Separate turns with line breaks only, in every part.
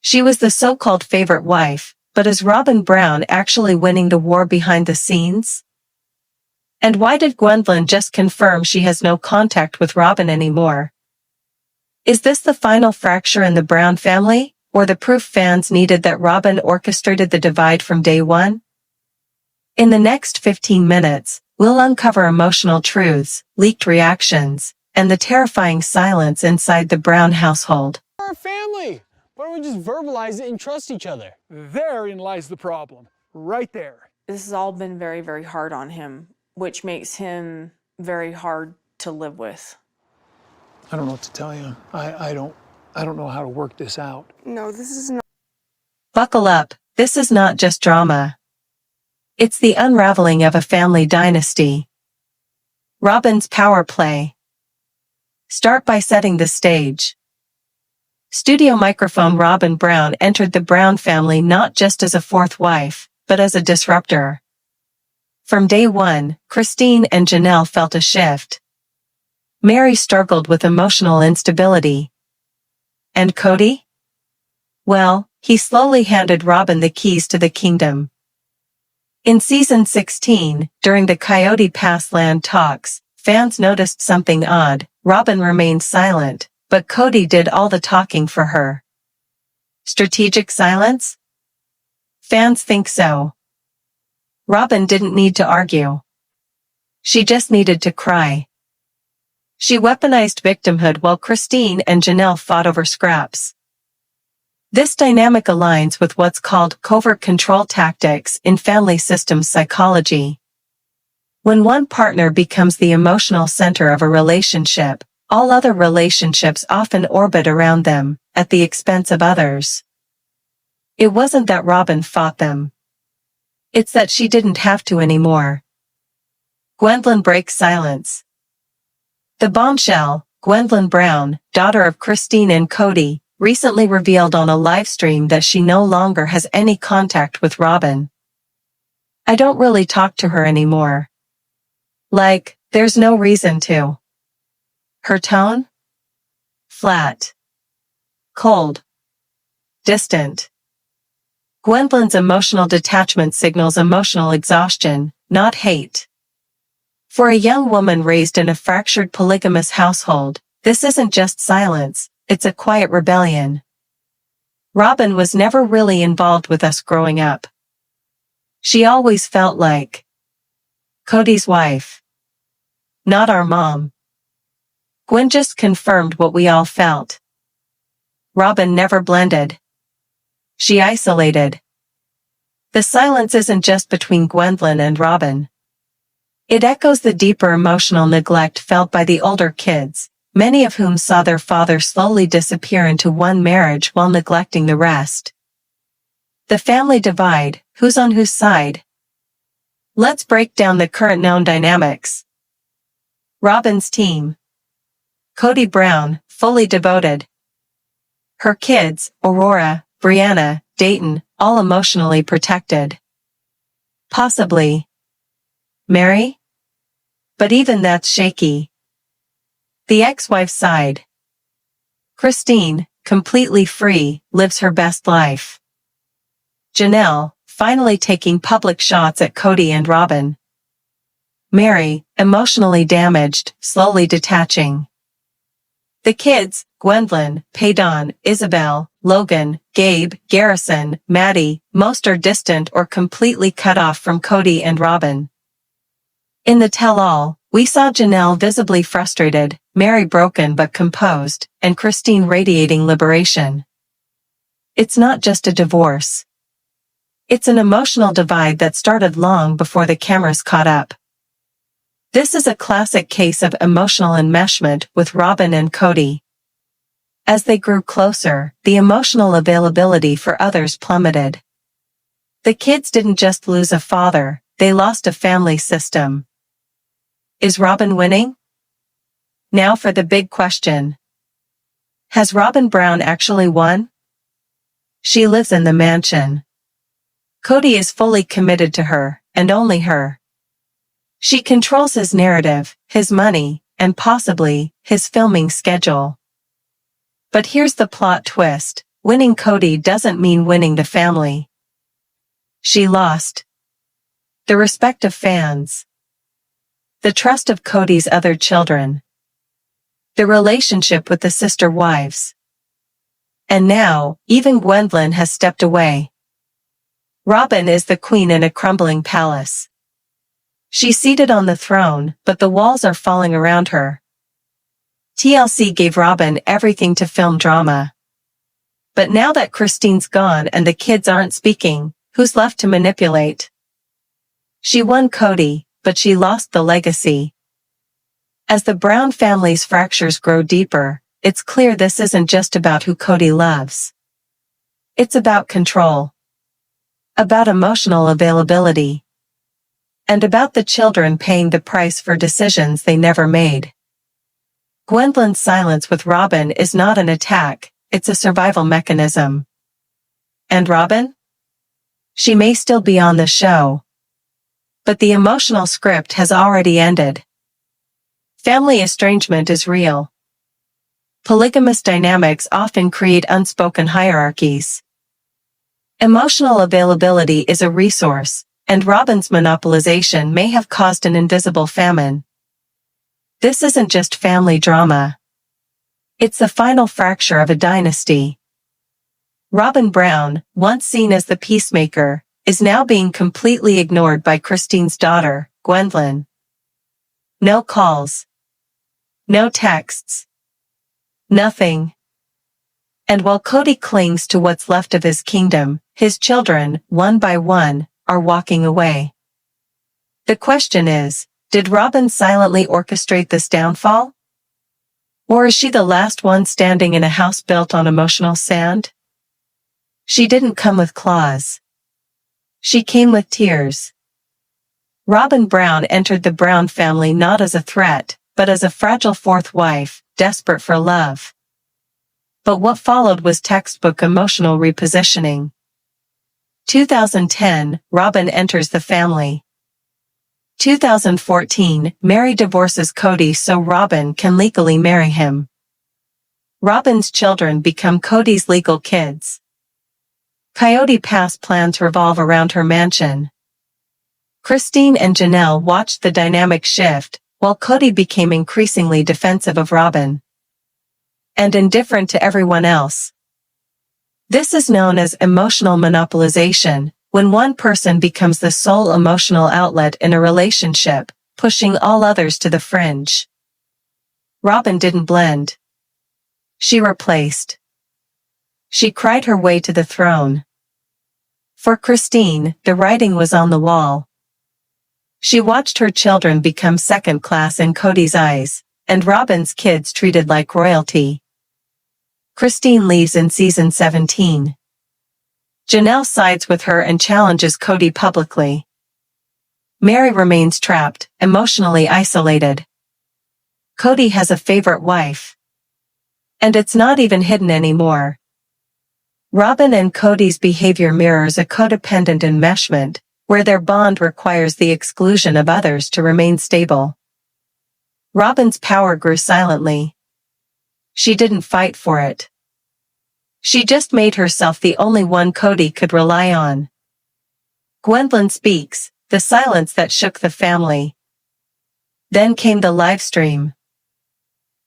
She was the so-called favorite wife, but is Robyn Brown actually winning the war behind the scenes? And why did Gwendlyn just confirm she has no contact with Robyn anymore? Is this the final fracture in the Brown family, or the proof fans needed that Robyn orchestrated the divide from day one? In the next 15 minutes, we'll uncover emotional truths, leaked reactions, and the terrifying silence inside the Brown household.
Our family! Why don't we just verbalize it and trust each other?
Therein lies the problem, right there.
This has all been very, very hard on him, which makes him very hard to live with.
I don't know what to tell you. I don't know how to work this out.
No, this is not.
Buckle up, this is not just drama. It's the unraveling of a family dynasty. Robyn's power play. Start by setting the stage. Studio microphone. Robyn Brown entered the Brown family not just as a fourth wife, but as a disruptor. From day one, Christine and Janelle felt a shift. Mary struggled with emotional instability. And Kody? Well, he slowly handed Robyn the keys to the kingdom. In season 16, during the Coyote Pass land talks, fans noticed something odd. Robyn remained silent, but Kody did all the talking for her. Strategic silence? Fans think so. Robyn didn't need to argue. She just needed to cry. She weaponized victimhood while Christine and Janelle fought over scraps. This dynamic aligns with what's called covert control tactics in family systems psychology. When one partner becomes the emotional center of a relationship, all other relationships often orbit around them, at the expense of others. It wasn't that Robyn fought them. It's that she didn't have to anymore. Gwendlyn breaks silence. The bombshell, Gwendlyn Brown, daughter of Christine and Kody, recently revealed on a live stream that she no longer has any contact with Robyn. I don't really talk to her anymore. Like, there's no reason to. Her tone? Flat. Cold. Distant. Gwendlyn's emotional detachment signals emotional exhaustion, not hate. For a young woman raised in a fractured polygamous household, this isn't just silence, it's a quiet rebellion. Robyn was never really involved with us growing up. She always felt like Kody's wife. Not our mom. Gwen just confirmed what we all felt. Robyn never blended. She isolated. The silence isn't just between Gwendlyn and Robyn. It echoes the deeper emotional neglect felt by the older kids, many of whom saw their father slowly disappear into one marriage while neglecting the rest. The family divide, who's on whose side? Let's break down the current known dynamics. Robyn's team. Kody Brown, fully devoted. Her kids, Aurora, Brianna, Dayton, all emotionally protected. Possibly Mary? But even that's shaky. The ex-wife's side. Christine, completely free, lives her best life. Janelle, finally taking public shots at Kody and Robyn. Mary, emotionally damaged, slowly detaching. The kids, Gwendlyn, Paydon, Isabel, Logan, Gabe, Garrison, Maddie, most are distant or completely cut off from Kody and Robyn. In the tell-all, we saw Janelle visibly frustrated, Mary broken but composed, and Christine radiating liberation. It's not just a divorce. It's an emotional divide that started long before the cameras caught up. This is a classic case of emotional enmeshment with Robyn and Kody. As they grew closer, the emotional availability for others plummeted. The kids didn't just lose a father, they lost a family system. Is Robyn winning? Now for the big question. Has Robyn Brown actually won? She lives in the mansion. Kody is fully committed to her, and only her. She controls his narrative, his money, and possibly, his filming schedule. But here's the plot twist. winning Kody doesn't mean winning the family. She lost the respect of fans, the trust of Kody's other children, the relationship with the sister wives. And now, even Gwendlyn has stepped away. Robyn is the queen in a crumbling palace. She's seated on the throne, but the walls are falling around her. TLC gave Robyn everything to film drama. But now that Christine's gone and the kids aren't speaking, who's left to manipulate? She won Kody, but she lost the legacy. As the Brown family's fractures grow deeper, it's clear this isn't just about who Kody loves. It's about control, about emotional availability, and about the children paying the price for decisions they never made. Gwendlyn's silence with Robyn is not an attack, it's a survival mechanism. And Robyn? She may still be on the show, but the emotional script has already ended. Family estrangement is real. Polygamous dynamics often create unspoken hierarchies. Emotional availability is a resource, and Robyn's monopolization may have caused an invisible famine. This isn't just family drama. It's the final fracture of a dynasty. Robyn Brown, once seen as the peacemaker, is now being completely ignored by Christine's daughter, Gwendlyn. No calls. No texts. Nothing. And while Kody clings to what's left of his kingdom, his children, one by one, are walking away. The question is, did Robyn silently orchestrate this downfall? Or is she the last one standing in a house built on emotional sand? She didn't come with claws. She came with tears. Robyn Brown entered the Brown family not as a threat, but as a fragile fourth wife, desperate for love. But what followed was textbook emotional repositioning. 2010, Robyn enters the family. 2014, Mary divorces Kody so Robyn can legally marry him. Robyn's children become Kody's legal kids. Coyote Pass plans revolve around her mansion. Christine and Janelle watched the dynamic shift, while Kody became increasingly defensive of Robyn and indifferent to everyone else. This is known as emotional monopolization, when one person becomes the sole emotional outlet in a relationship, pushing all others to the fringe. Robyn didn't blend. She replaced. She cried her way to the throne. For Christine, the writing was on the wall. She watched her children become second class in Kody's eyes, and Robyn's kids treated like royalty. Christine leaves in season 17. Janelle sides with her and challenges Kody publicly. Mary remains trapped, emotionally isolated. Kody has a favorite wife. And it's not even hidden anymore. Robyn and Kody's behavior mirrors a codependent enmeshment, where their bond requires the exclusion of others to remain stable. Robyn's power grew silently. She didn't fight for it. She just made herself the only one Kody could rely on. Gwendlyn speaks, the silence that shook the family. Then came the live stream.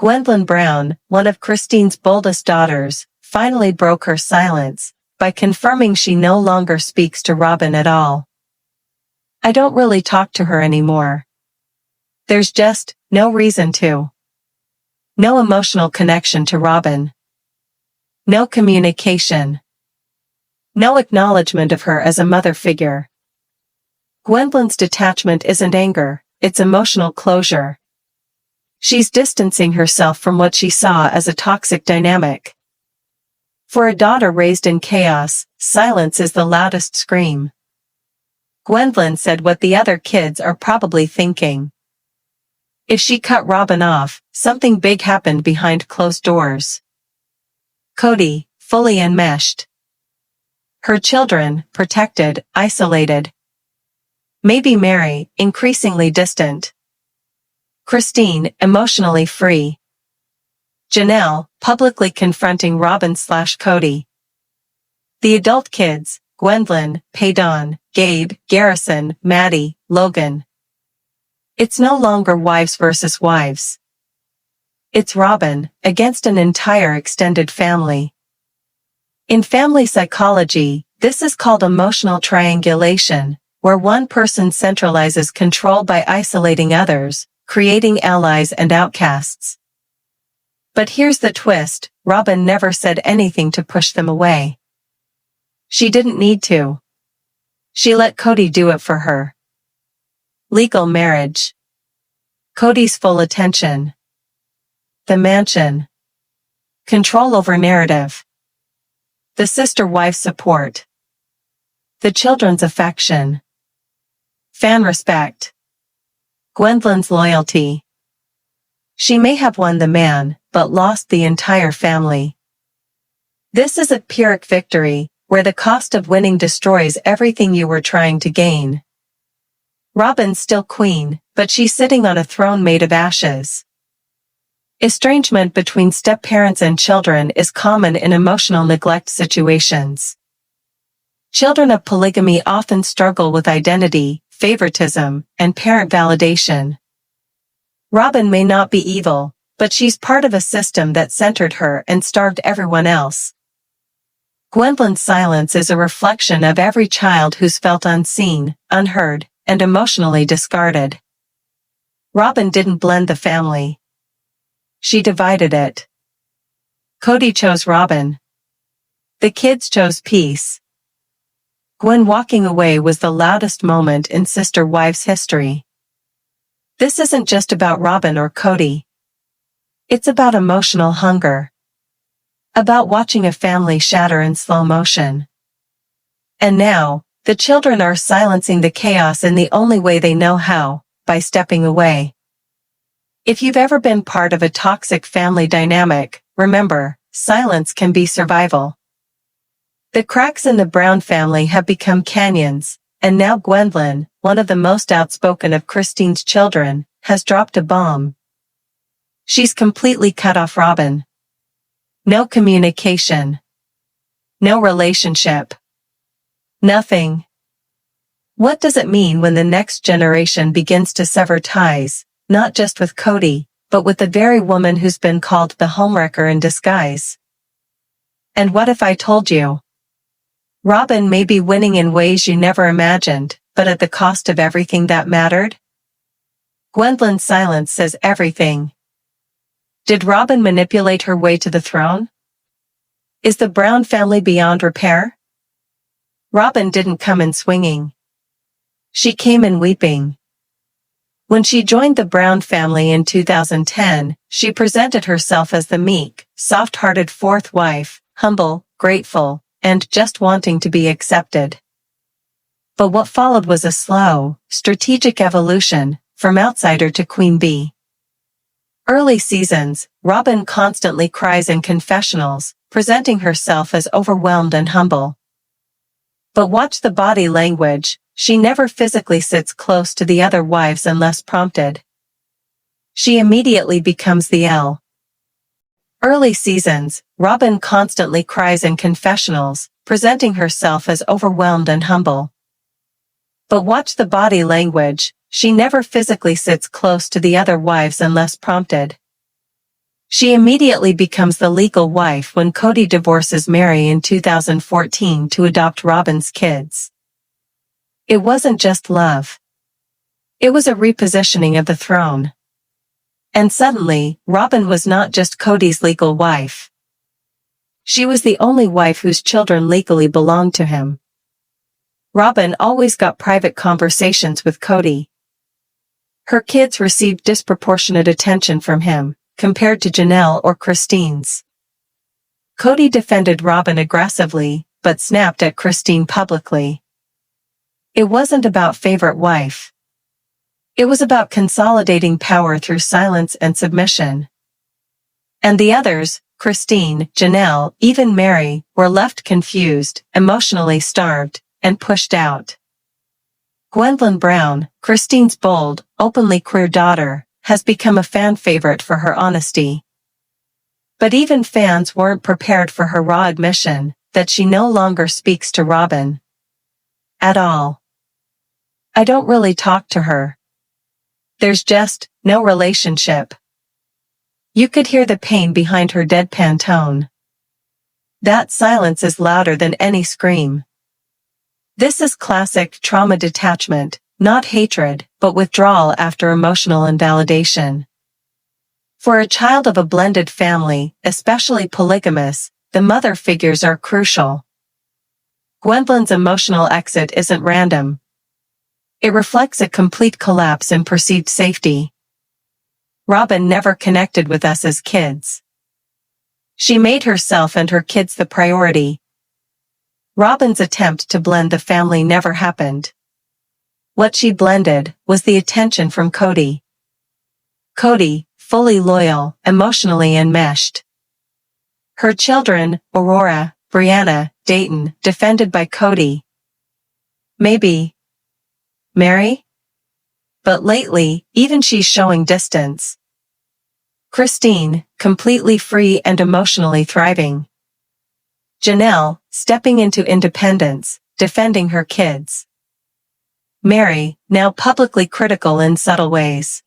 Gwendlyn Brown, one of Christine's boldest daughters, finally broke her silence by confirming she no longer speaks to Robyn at all. I don't really talk to her anymore. There's just no reason to. No emotional connection to Robyn. No communication. No acknowledgement of her as a mother figure. Gwendlyn's detachment isn't anger, it's emotional closure. She's distancing herself from what she saw as a toxic dynamic. For a daughter raised in chaos, silence is the loudest scream. Gwendlyn said what the other kids are probably thinking. If she cut Robyn off, something big happened behind closed doors. Kody, fully enmeshed. Her children, protected, isolated. Maybe Mary, increasingly distant. Christine, emotionally free. Janelle, publicly confronting Robyn/Kody. The adult kids, Gwendlyn, Paydon, Gabe, Garrison, Maddie, Logan. It's no longer wives versus wives. It's Robyn against an entire extended family. In family psychology, this is called emotional triangulation, where one person centralizes control by isolating others, creating allies and outcasts. But here's the twist, Robyn never said anything to push them away. She didn't need to. She let Kody do it for her. Legal marriage. Kody's full attention. The mansion. Control over narrative. The sister-wife support. The children's affection. Fan respect. Gwendlyn's loyalty. She may have won the man, but lost the entire family. This is a Pyrrhic victory, where the cost of winning destroys everything you were trying to gain. Robyn's still queen, but she's sitting on a throne made of ashes. Estrangement between step-parents and children is common in emotional neglect situations. Children of polygamy often struggle with identity, favoritism, and parent validation. Robyn may not be evil, but she's part of a system that centered her and starved everyone else. Gwendlyn's silence is a reflection of every child who's felt unseen, unheard, and emotionally discarded. Robyn didn't blend the family. She divided it. Kody chose Robyn. The kids chose peace. Gwen walking away was the loudest moment in sister wives history. This isn't just about Robyn or Kody. It's about emotional hunger. About watching a family shatter in slow motion. And now, the children are silencing the chaos in the only way they know how, by stepping away. If you've ever been part of a toxic family dynamic, remember, silence can be survival. The cracks in the Brown family have become canyons, and now Gwendlyn, one of the most outspoken of Christine's children, has dropped a bomb. She's completely cut off Robyn. No communication. No relationship. Nothing. What does it mean when the next generation begins to sever ties, not just with Kody, but with the very woman who's been called the homewrecker in disguise? And what if I told you? Robyn may be winning in ways you never imagined, but at the cost of everything that mattered? Gwendlyn's silence says everything. Did Robyn manipulate her way to the throne? Is the Brown family beyond repair? Robyn didn't come in swinging. She came in weeping. When she joined the Brown family in 2010, she presented herself as the meek, soft-hearted fourth wife, humble, grateful, and just wanting to be accepted. But what followed was a slow, strategic evolution, from outsider to queen bee. Early seasons, Robyn constantly cries in confessionals, presenting herself as overwhelmed and humble. But watch the body language, she never physically sits close to the other wives unless prompted. She immediately becomes the L. Early seasons, Robyn constantly cries in confessionals, presenting herself as overwhelmed and humble. But watch the body language, she never physically sits close to the other wives unless prompted. She immediately becomes the legal wife when Kody divorces Mary in 2014 to adopt Robyn's kids. It wasn't just love. It was a repositioning of the throne. And suddenly, Robyn was not just Kody's legal wife. She was the only wife whose children legally belonged to him. Robyn always got private conversations with Kody. Her kids received disproportionate attention from him, compared to Janelle or Christine's. Kody defended Robyn aggressively, but snapped at Christine publicly. It wasn't about favorite wife. It was about consolidating power through silence and submission. And the others, Christine, Janelle, even Mary, were left confused, emotionally starved, and pushed out. Gwendlyn Brown, Christine's bold, openly queer daughter, has become a fan favorite for her honesty. But even fans weren't prepared for her raw admission, that she no longer speaks to Robyn. At all. I don't really talk to her. There's just no relationship. You could hear the pain behind her deadpan tone. That silence is louder than any scream. This is classic trauma detachment, not hatred, but withdrawal after emotional invalidation. For a child of a blended family, especially polygamous, the mother figures are crucial. Gwendlyn's emotional exit isn't random. It reflects a complete collapse in perceived safety. Robyn never connected with us as kids. She made herself and her kids the priority. Robyn's attempt to blend the family never happened. What she blended was the attention from Kody. Kody, fully loyal, emotionally enmeshed. Her children, Aurora, Brianna, Dayton, defended by Kody. Maybe Mary? But lately, even she's showing distance. Christine, completely free and emotionally thriving. Janelle, stepping into independence, defending her kids. Mary, now publicly critical in subtle ways.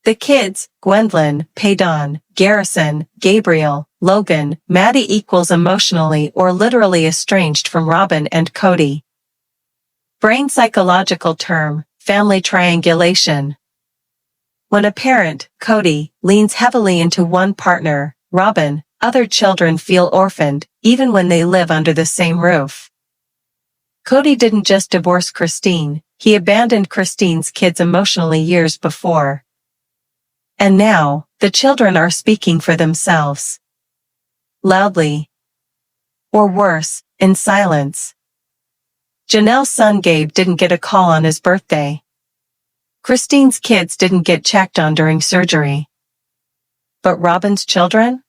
The kids, Gwendlyn, Paydon, Garrison, Gabriel, Logan, Maddie equals emotionally or literally estranged from Robyn and Kody. Brain psychological term, family triangulation. When a parent, Kody, leans heavily into one partner, Robyn, other children feel orphaned, even when they live under the same roof. Kody didn't just divorce Christine, he abandoned Christine's kids emotionally years before. And now, the children are speaking for themselves. Loudly. Or worse, in silence. Janelle's son Gabe didn't get a call on his birthday. Christine's kids didn't get checked on during surgery. But Robyn's children?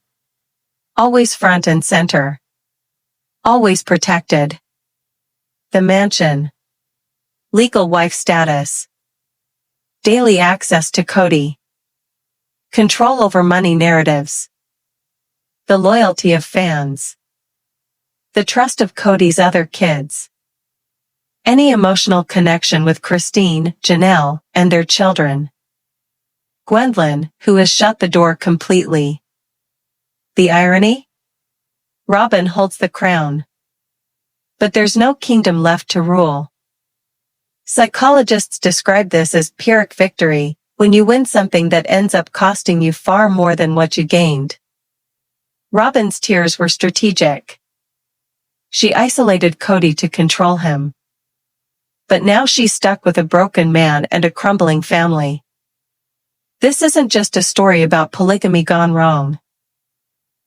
Always front and center. Always protected. The mansion. Legal wife status. Daily access to Kody. Control over money narratives. The loyalty of fans. The trust of Kody's other kids. Any emotional connection with Christine, Janelle, and their children. Gwendlyn, who has shut the door completely. The irony? Robyn holds the crown. But there's no kingdom left to rule. Psychologists describe this as Pyrrhic victory, when you win something that ends up costing you far more than what you gained. Robyn's tears were strategic. She isolated Kody to control him. But now she's stuck with a broken man and a crumbling family. This isn't just a story about polygamy gone wrong.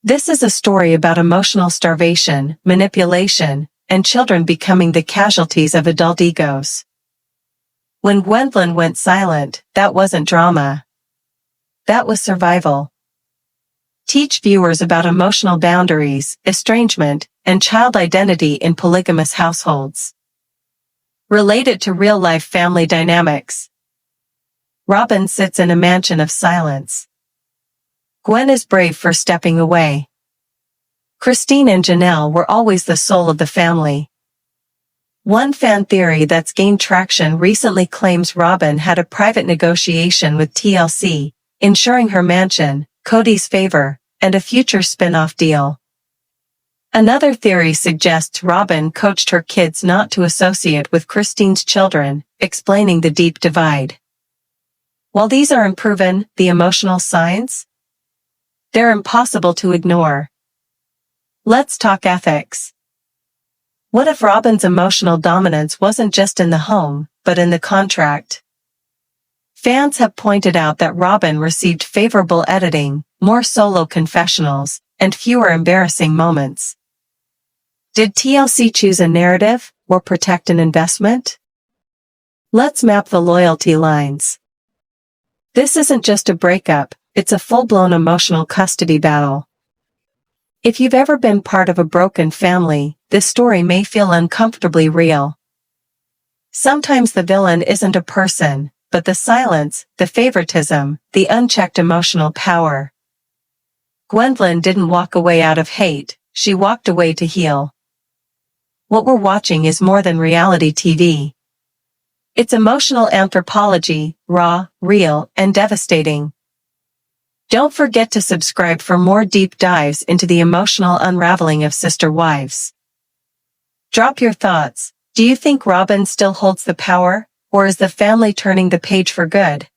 This is a story about emotional starvation, manipulation, and children becoming the casualties of adult egos. When Gwendlyn went silent, that wasn't drama. That was survival. Teach viewers about emotional boundaries, estrangement, and child identity in polygamous households. Relate it to real-life family dynamics. Robyn sits in a mansion of silence. Gwen is brave for stepping away. Christine and Janelle were always the soul of the family. One fan theory that's gained traction recently claims Robyn had a private negotiation with TLC, ensuring her mansion, Kody's favor, and a future spin-off deal. Another theory suggests Robyn coached her kids not to associate with Christine's children, explaining the deep divide. While these are unproven, the emotional signs? They're impossible to ignore. Let's talk ethics. What if Robyn's emotional dominance wasn't just in the home, but in the contract? Fans have pointed out that Robyn received favorable editing, more solo confessionals, and fewer embarrassing moments. Did TLC choose a narrative, or protect an investment? Let's map the loyalty lines. This isn't just a breakup, it's a full-blown emotional custody battle. If you've ever been part of a broken family, this story may feel uncomfortably real. Sometimes the villain isn't a person, but the silence, the favoritism, the unchecked emotional power. Gwendlyn didn't walk away out of hate, she walked away to heal. What we're watching is more than reality TV. It's emotional anthropology, raw, real, and devastating. Don't forget to subscribe for more deep dives into the emotional unraveling of sister wives. Drop your thoughts. Do you think Robyn still holds the power, or is the family turning the page for good?